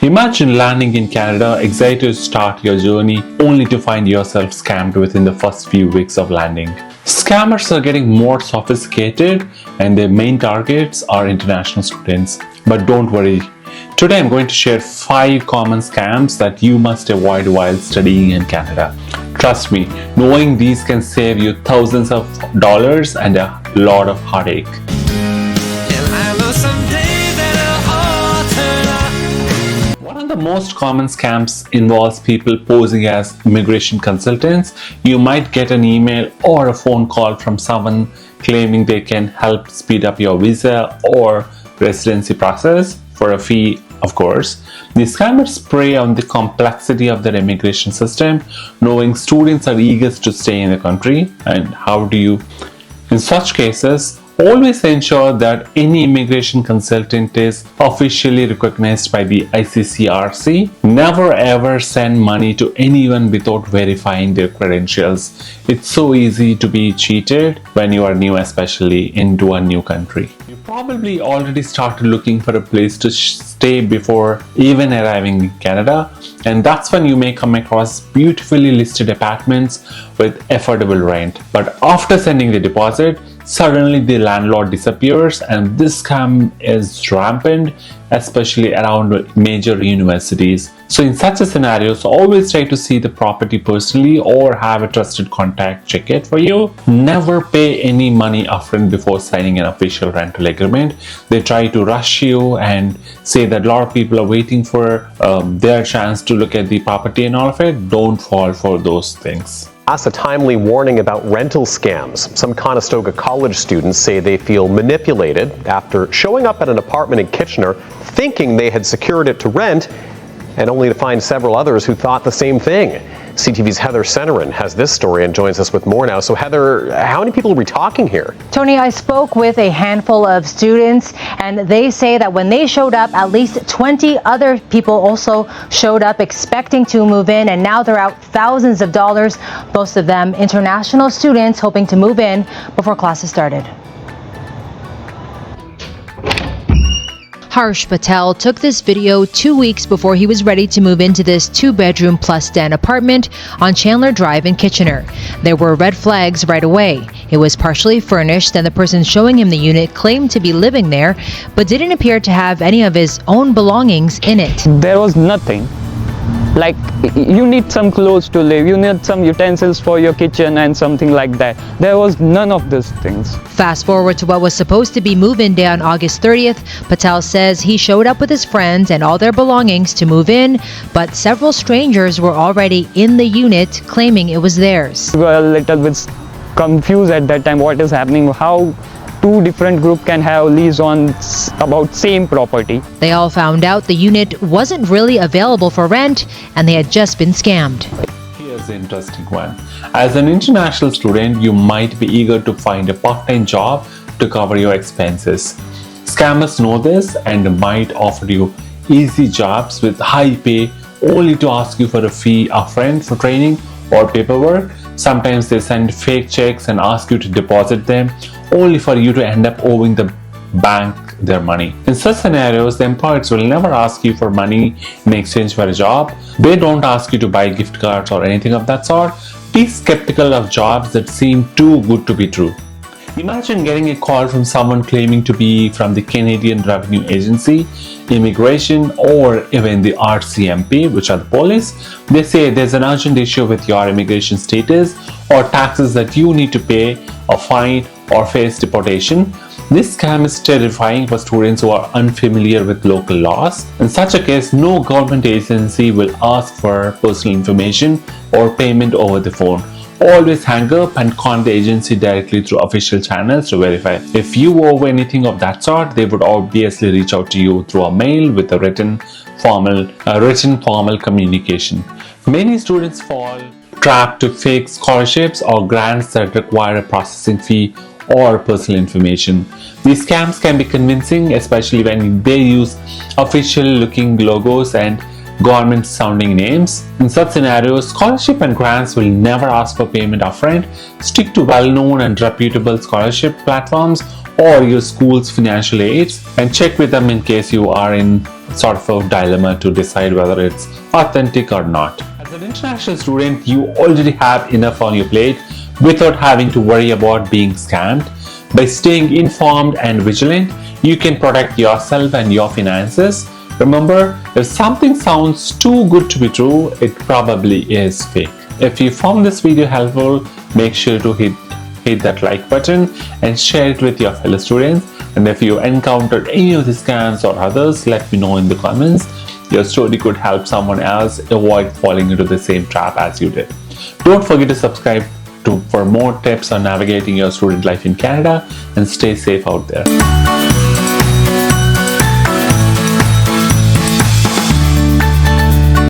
Imagine landing in Canada, excited to start your journey, only to find yourself scammed within the first few weeks of landing. Scammers are getting more sophisticated and their main targets are international students. But don't worry, today I'm going to share 5 common scams that you must avoid while studying in Canada. Trust me, knowing these can save you thousands of dollars and a lot of heartache. One of the most common scams involves people posing as immigration consultants. You might get an email or a phone call from someone claiming they can help speed up your visa or residency process for a fee, of course. The scammers prey on the complexity of their immigration system, knowing students are eager to stay in the country. And how do you, in such cases, always ensure that any immigration consultant is officially recognized by the ICCRC. Never ever send money to anyone without verifying their credentials. It's so easy to be cheated when you are new, especially into a new country. You probably already started looking for a place to stay before even arriving in Canada, and that's when you may come across beautifully listed apartments with affordable rent. But after sending the deposit, suddenly the landlord disappears, and this scam is rampant, especially around major universities. So in such a scenarios, always try to see the property personally or have a trusted contact check it for you. Never pay any money upfront before signing an official rental agreement. They try to rush you and say that a lot of people are waiting for their chance to look at the property and all of it. Don't fall for those things. A timely warning about rental scams. Some Conestoga College students say they feel manipulated after showing up at an apartment in Kitchener thinking they had secured it to rent, and only to find several others who thought the same thing. CTV's Heather Senerin has this story and joins us with more now. So Heather, how many people are we talking here? Tony, I spoke with a handful of students, and they say that when they showed up, at least 20 other people also showed up expecting to move in, and now they're out thousands of dollars, most of them international students hoping to move in before classes started. Harsh Patel took this video 2 weeks before he was ready to move into this 2-bedroom plus den apartment on Chandler Drive in Kitchener. There were red flags right away. It was partially furnished, and the person showing him the unit claimed to be living there, but didn't appear to have any of his own belongings in it. There was nothing. Like, you need some clothes to live, you need some utensils for your kitchen and something like that. There was none of these things. Fast forward to what was supposed to be move-in day on August 30th, Patel says he showed up with his friends and all their belongings to move in, but several strangers were already in the unit claiming it was theirs. We were a little bit confused at that time what is happening, how 2 different groups can have lease on about same property. They all found out the unit wasn't really available for rent and they had just been scammed. Here's the interesting one. As an international student, you might be eager to find a part-time job to cover your expenses. Scammers know this and might offer you easy jobs with high pay only to ask you for a fee upfront for training or paperwork. Sometimes they send fake checks and ask you to deposit them, only for you to end up owing the bank their money. In such scenarios, the employers will never ask you for money in exchange for a job. They don't ask you to buy gift cards or anything of that sort. Be skeptical of jobs that seem too good to be true. Imagine getting a call from someone claiming to be from the Canadian Revenue Agency, Immigration, or even the RCMP, which are the police. They say there's an urgent issue with your immigration status or taxes that you need to pay, a fine, or face deportation. This scam is terrifying for students who are unfamiliar with local laws. In such a case, no government agency will ask for personal information or payment over the phone. Always hang up and contact the agency directly through official channels to verify. If you owe anything of that sort, they would obviously reach out to you through a mail with a written formal communication. Many students fall trapped to fake scholarships or grants that require a processing fee or personal information. These scams can be convincing, especially when they use official looking logos and government sounding names. In such scenarios, scholarship and grants will never ask for payment upfront. Stick to well-known and reputable scholarship platforms or your school's financial aids, and check with them in case you are in sort of a dilemma to decide whether it's authentic or not. As an international student, you already have enough on your plate without having to worry about being scammed. By staying informed and vigilant, you can protect yourself and your finances. Remember, if something sounds too good to be true, it probably is fake. If you found this video helpful, make sure to hit that like button and share it with your fellow students. And if you encountered any of the scams or others, let me know in the comments. Your story could help someone else avoid falling into the same trap as you did. Don't forget to subscribe for more tips on navigating your student life in Canada, and stay safe out there.